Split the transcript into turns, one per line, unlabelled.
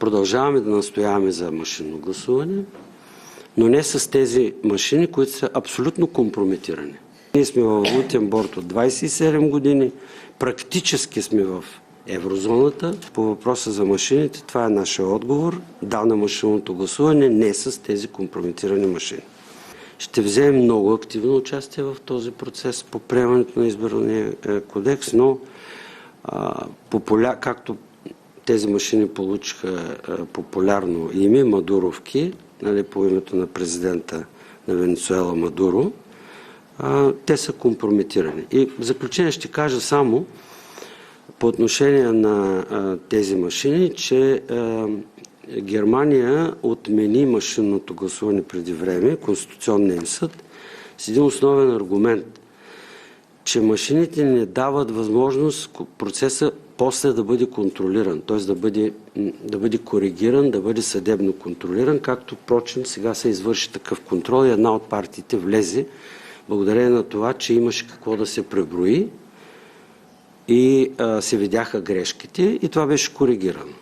Продължаваме да настояваме за машинно гласуване, но не с тези машини, които са абсолютно компрометирани. Ние сме в валутен борд от 27 години, практически сме в еврозоната. По въпроса за машините, това е нашия отговор. Да на машинното гласуване, не с тези компрометирани машини. Ще вземем много активно участие в този процес по приемането на изборния кодекс, но както тези машини получиха популярно име Мадуровки, по името на президента на Венецуела Мадуро, те са компрометирани. И в заключение ще кажа само по отношение на тези машини, че Германия отмени машинното гласуване преди време, Конституционния им съд, с един основен аргумент, че машините не дават възможност процеса после да бъде контролиран, т.е. да бъде коригиран, да бъде съдебно контролиран, както, впрочем, сега се извърши такъв контрол и една от партиите влезе, благодарение на това, че имаше какво да се преброи и се видяха грешките и това беше коригирано.